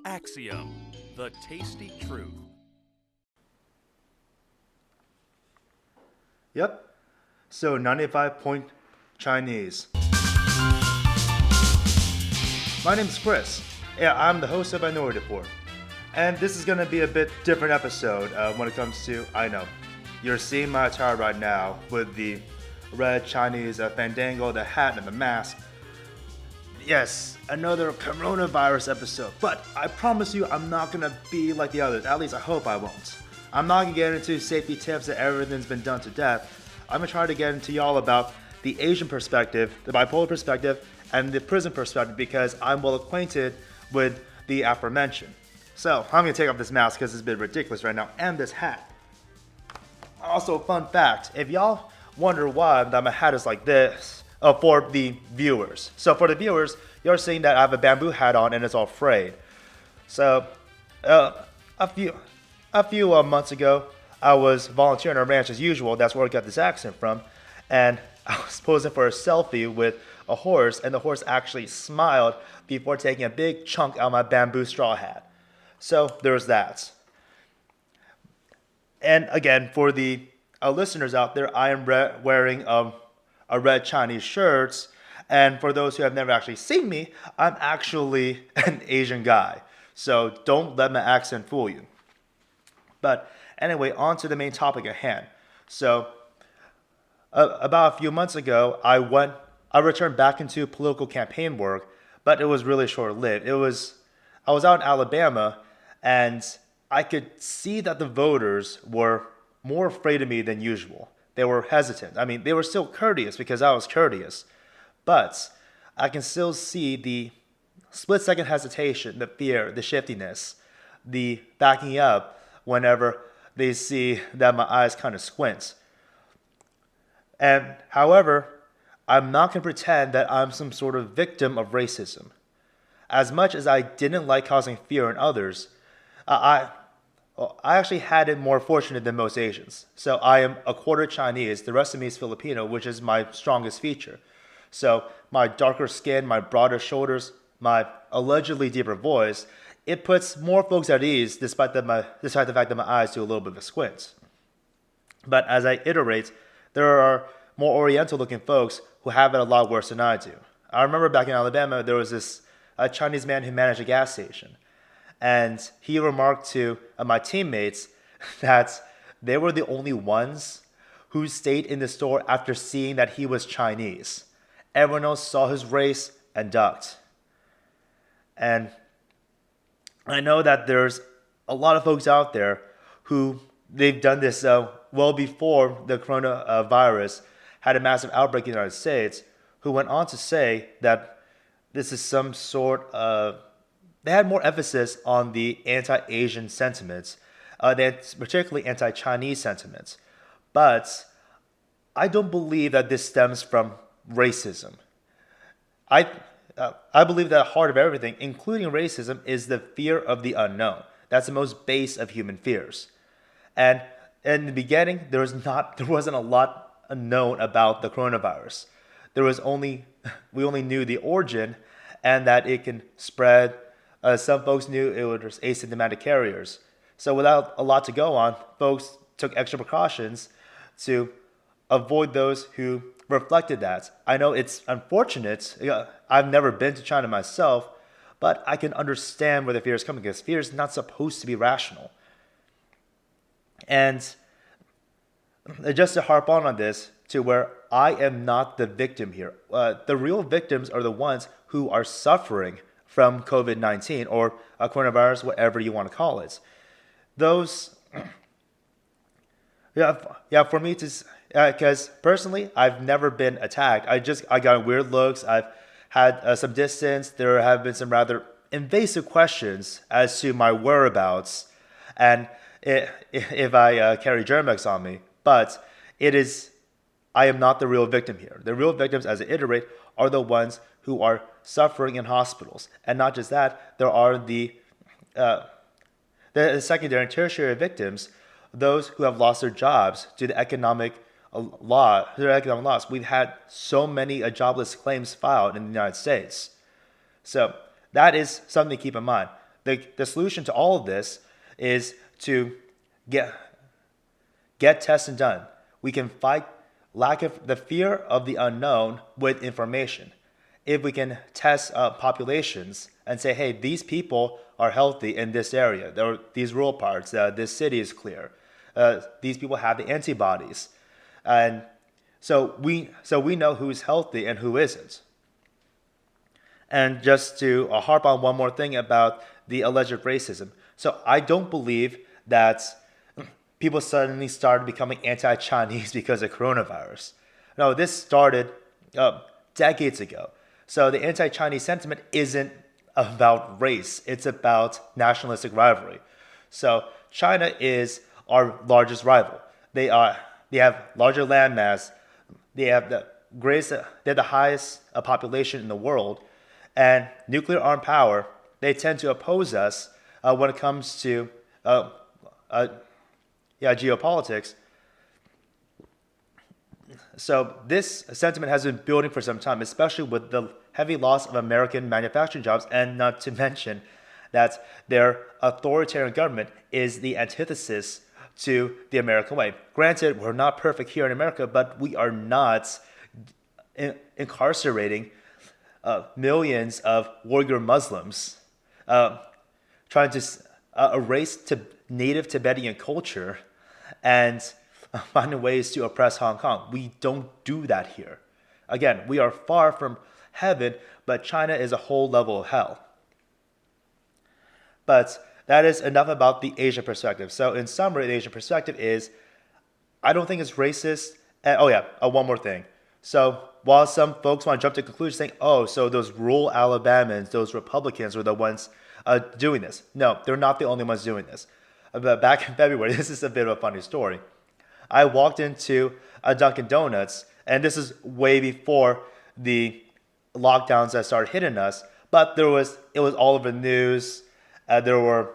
Axiom, the tasty truth. Yep. So 95 point Chinese. My name is Kris. Yeah, I'm the host of Deport. And this is going to be a bit different episode when it comes to, I know, you're seeing my attire right now with the red Chinese fandango, the hat, and the mask. Yes, another coronavirus episode. But I promise you, I'm not going to be like the others. At least I hope I won't. I'm not going to get into safety tips that everything's been done to death. I'm going to try to get into y'all about the Asian perspective, the bipolar perspective, and the prison perspective because I'm well acquainted with the aforementioned. So, I'm going to take off this mask because it's a bit ridiculous right now, and this hat. Also, fun fact, if y'all wonder why that my hat is like this, for the viewers. So for the viewers, you're seeing that I have a bamboo hat on and it's all frayed. So, a few months ago, I was volunteering on a ranch as usual. That's where I got this accent from. And I was posing for a selfie with a horse, and the horse actually smiled before taking a big chunk out of my bamboo straw hat. So there's that. And again, for the listeners out there, I am wearing a red Chinese shirt. And for those who have never actually seen me, I'm actually an Asian guy. So don't let my accent fool you. But anyway, on to the main topic at hand. So about a few months ago, I returned back into political campaign work, but it was really short-lived. I was out in Alabama, and I could see that the voters were more afraid of me than usual. They were hesitant. I mean, they were still courteous because I was courteous, but I can still see the split-second hesitation, the fear, the shiftiness, the backing up whenever they see that my eyes kind of squint. And however, I'm not going to pretend that I'm some sort of victim of racism. As much as I didn't like causing fear in others, I actually had it more fortunate than most Asians. So I am a quarter Chinese, the rest of me is Filipino, which is my strongest feature. So my darker skin, my broader shoulders, my allegedly deeper voice, it puts more folks at ease despite the fact that my eyes do a little bit of a squint. But as I iterate, there are more oriental looking folks who have it a lot worse than I do. I remember back in Alabama, there was this Chinese man who managed a gas station. And he remarked to my teammates that they were the only ones who stayed in the store after seeing that he was Chinese. Everyone else saw his race and ducked. And I know that there's a lot of folks out there who they've done this well before the coronavirus had a massive outbreak in the United States, who went on to say that this is some sort of... They had more emphasis on the anti-Asian sentiments, particularly anti-Chinese sentiments. But I don't believe that this stems from racism. I believe that at the heart of everything, including racism, is the fear of the unknown. That's the most base of human fears. And in the beginning, there wasn't a lot known about the coronavirus. We only knew the origin and that it can spread. Some folks knew it was asymptomatic carriers. So without a lot to go on, folks took extra precautions to avoid those who reflected that. I know it's unfortunate. I've never been to China myself, but I can understand where the fear is coming because fear is not supposed to be rational. And just to harp on this, to where I am not the victim here. The real victims are the ones who are suffering from COVID-19 or coronavirus, whatever you want to call it. Those, for me to, because personally, I've never been attacked. I got weird looks. I've had some distance. There have been some rather invasive questions as to my whereabouts and if I carry Germ-X on me. But I am not the real victim here. The real victims, as I iterate, are the ones who are suffering in hospitals. And not just that, there are the secondary and tertiary victims, those who have lost their jobs due to economic loss. We've had so many jobless claims filed in the United States. So that is something to keep in mind. the solution to all of this is to get testing done. We can fight the fear of the unknown with information. If we can test populations and say, hey, these people are healthy in this area, these rural parts, this city is clear, these people have the antibodies, and so we know who's healthy and who isn't. And just to harp on one more thing about the alleged racism, so I don't believe that people suddenly started becoming anti-Chinese because of coronavirus. No, this started decades ago. So the anti-Chinese sentiment isn't about race. It's about nationalistic rivalry. So China is our largest rival. They have larger landmass. They have the highest population in the world, and nuclear armed power. They tend to oppose us when it comes to geopolitics. So this sentiment has been building for some time, especially with the heavy loss of American manufacturing jobs, and not to mention that their authoritarian government is the antithesis to the American way. Granted, we're not perfect here in America, but we are not incarcerating millions of Uyghur Muslims, trying to erase native Tibetan culture and finding ways to oppress Hong Kong. We don't do that here. Again, we are far from heaven, but China is a whole level of hell. But that is enough about the Asian perspective. So in summary, the Asian perspective is, I don't think it's racist. And, one more thing. So while some folks want to jump to conclusions saying, oh, so those rural Alabamans, those Republicans were the ones doing this. No, they're not the only ones doing this. But back in February, this is a bit of a funny story. I walked into a Dunkin' Donuts, and this is way before the lockdowns that started hitting us, but it was all over the news. There were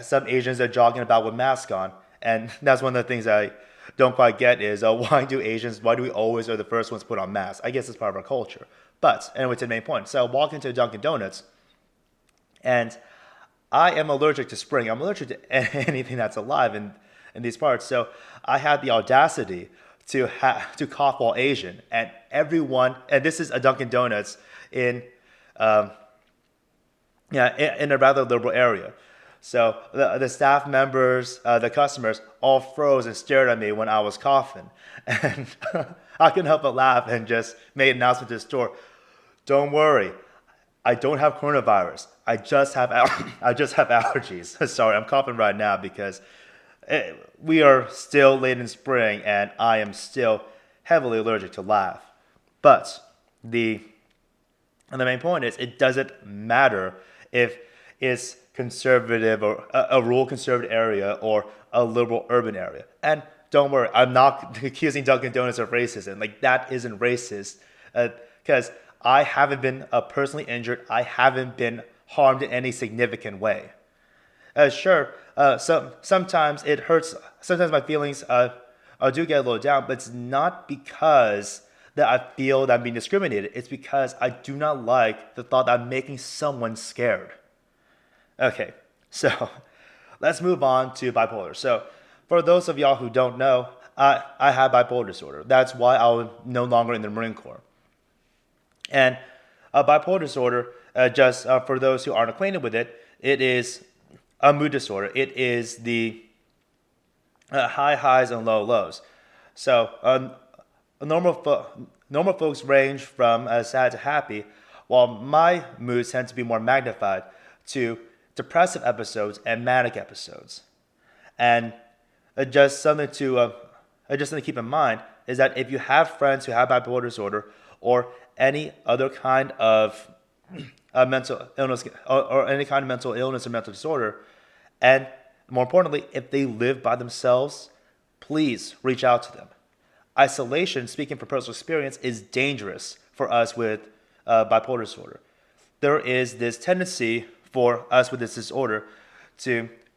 some Asians that are jogging about with masks on, and that's one of the things I don't quite get is why do we always are the first ones to put on masks? I guess it's part of our culture. But anyway, to the main point. So I walked into Dunkin' Donuts, and I am allergic to spring. I'm allergic to anything that's alive in these parts. So I had the audacity to cough while Asian, and everyone. And this is a Dunkin' Donuts in a rather liberal area. So the staff members, the customers, all froze and stared at me when I was coughing, and I couldn't help but laugh and just made an announcement to the store. Don't worry, I don't have coronavirus. I just have allergies. Sorry, I'm coughing right now because we are still late in spring, and I am still heavily allergic to laugh. But the main point is, it doesn't matter if it's conservative or a rural conservative area or a liberal urban area. And don't worry, I'm not accusing Dunkin' Donuts of racism. Like, that isn't racist, because I haven't been personally injured. I haven't been harmed in any significant way. Sure, sometimes it hurts. Sometimes my feelings do get a little down, but it's not because that I feel that I'm being discriminated. It's because I do not like the thought that I'm making someone scared. Okay, so let's move on to bipolar. So for those of y'all who don't know, I have bipolar disorder. That's why I'm no longer in the Marine Corps. And bipolar disorder, just for those who aren't acquainted with it, it is a mood disorder. It is the high highs and low lows. So normal folks range from sad to happy, while my moods tend to be more magnified to depressive episodes and manic episodes. And just something to keep in mind is that if you have friends who have bipolar disorder or any other kind of mental illness or any kind of mental illness or mental disorder, and more importantly, if they live by themselves, please reach out to them. Isolation, speaking from personal experience, is dangerous for us with bipolar disorder. There is this tendency for us with this disorder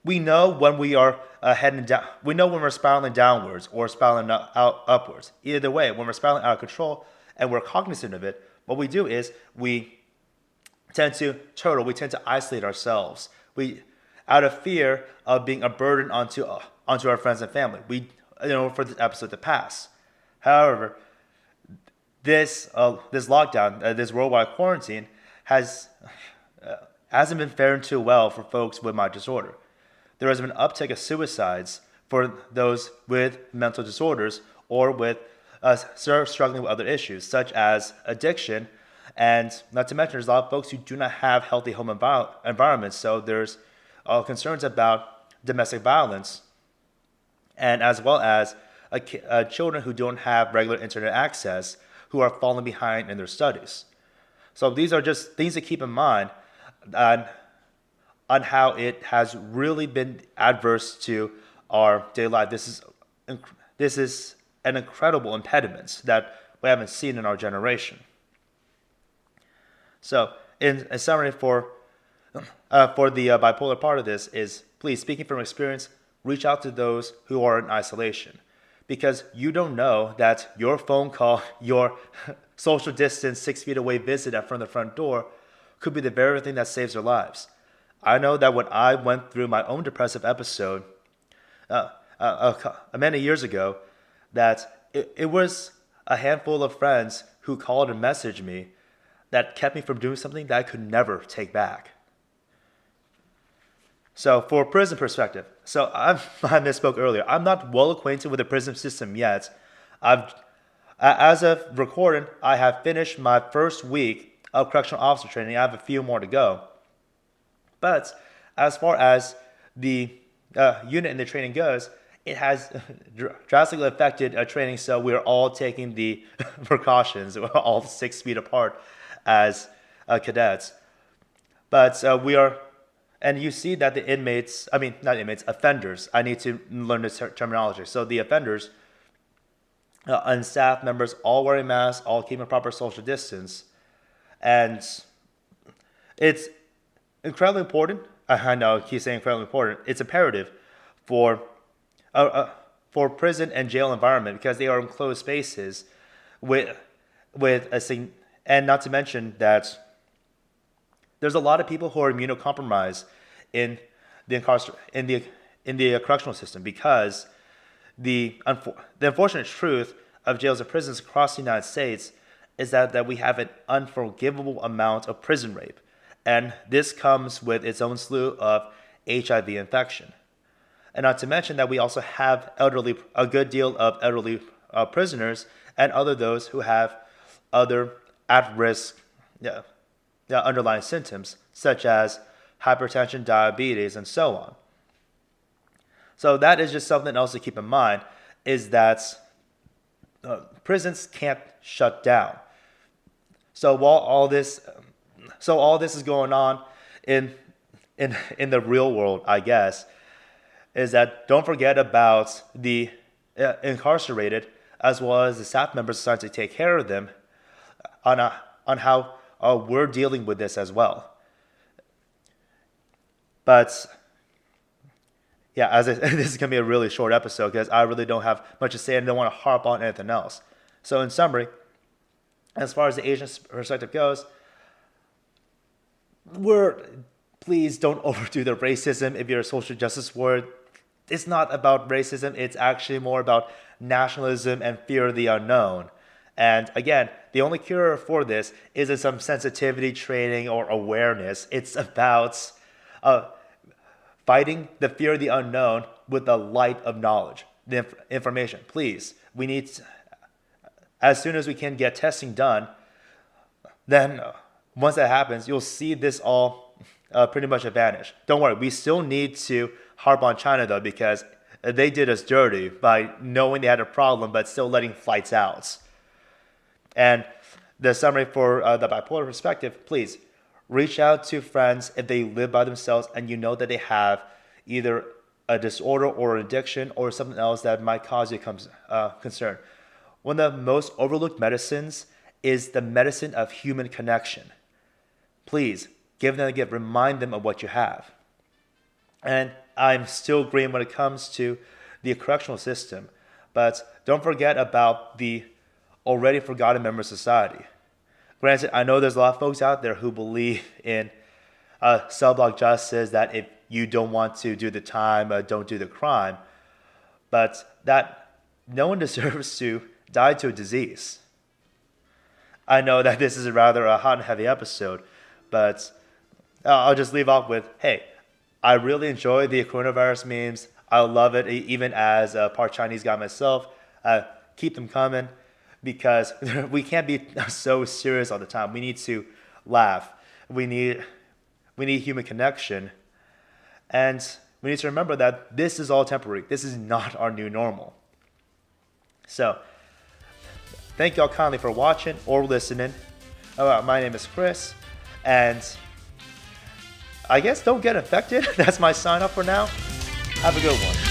we know when we are heading down, we know when we're spiraling downwards or spiraling upwards. Either way, when we're spiraling out of control and we're cognizant of it, what we do is we tend to isolate ourselves. We, out of fear of being a burden onto our friends and family, for this episode to pass. However, this lockdown, this worldwide quarantine, hasn't been faring too well for folks with my disorder. There has been an uptick of suicides for those with mental disorders or with struggling with other issues such as addiction, and not to mention there's a lot of folks who do not have healthy home environments. So there's concerns about domestic violence, and as well as children who don't have regular internet access who are falling behind in their studies. So these are just things to keep in mind on how it has really been adverse to our daily life. This is an incredible impediment that we haven't seen in our generation. So, in summary, for the bipolar part of this is, please, speaking from experience, reach out to those who are in isolation, because you don't know that your phone call, your social distance 6 feet away visit at front of the front door could be the very thing that saves their lives. I know that when I went through my own depressive episode many years ago, that it was a handful of friends who called and messaged me that kept me from doing something that I could never take back. So for prison perspective, I misspoke earlier. I'm not well acquainted with the prison system yet. As of recording, I have finished my first week of correctional officer training. I have a few more to go. But as far as the unit and the training goes, it has drastically affected training. So we're all taking the precautions. We're all 6 feet apart as cadets. But we are, and you see that the offenders, I need to learn this terminology. So the offenders and staff members all wearing masks, all keeping proper social distance. And it's incredibly important. I know I keep saying incredibly important. It's imperative for prison and jail environment, because they are enclosed spaces and not to mention that there's a lot of people who are immunocompromised in the correctional system, because the unfortunate truth of jails and prisons across the United States is that we have an unforgivable amount of prison rape. And this comes with its own slew of HIV infection. And not to mention that we also have a good deal of elderly prisoners and those who have other at-risk underlying symptoms, such as hypertension, diabetes, and so on. So that is just something else to keep in mind, is that prisons can't shut down. So while all this is going on in the real world, I guess, is that don't forget about the incarcerated, as well as the staff members starting to take care of them on how we're dealing with this as well. But yeah, this is going to be a really short episode because I really don't have much to say and don't want to harp on anything else. So in summary, as far as the Asian perspective goes, please don't overdo the racism if you're a social justice warrior. It's not about racism. It's actually more about nationalism and fear of the unknown. And again, the only cure for this isn't some sensitivity training or awareness. It's about fighting the fear of the unknown with the light of knowledge, the information. Please, we need, as soon as we can get testing done, then once that happens, you'll see this all pretty much vanish. Don't worry, we still need to harp on China though, because they did us dirty by knowing they had a problem but still letting flights out. And the summary for the bipolar perspective, please reach out to friends if they live by themselves and you know that they have either a disorder or an addiction or something else that might cause you concern. One of the most overlooked medicines is the medicine of human connection. Please give them a gift, remind them of what you have. And I'm still green when it comes to the correctional system, but don't forget about the already forgotten member of society. Granted, I know there's a lot of folks out there who believe in Cell block justice, that if you don't want to do the time, don't do the crime, but that no one deserves to die to a disease. I know that this is rather a hot and heavy episode, but I'll just leave off with, hey, I really enjoy the coronavirus memes. I love it, even as a part Chinese guy myself. Keep them coming, because we can't be so serious all the time. We need to laugh. We need human connection. And we need to remember that this is all temporary. This is not our new normal. So, thank y'all kindly for watching or listening. My name is Kris, and I guess don't get infected. That's my sign off for now. Have a good one.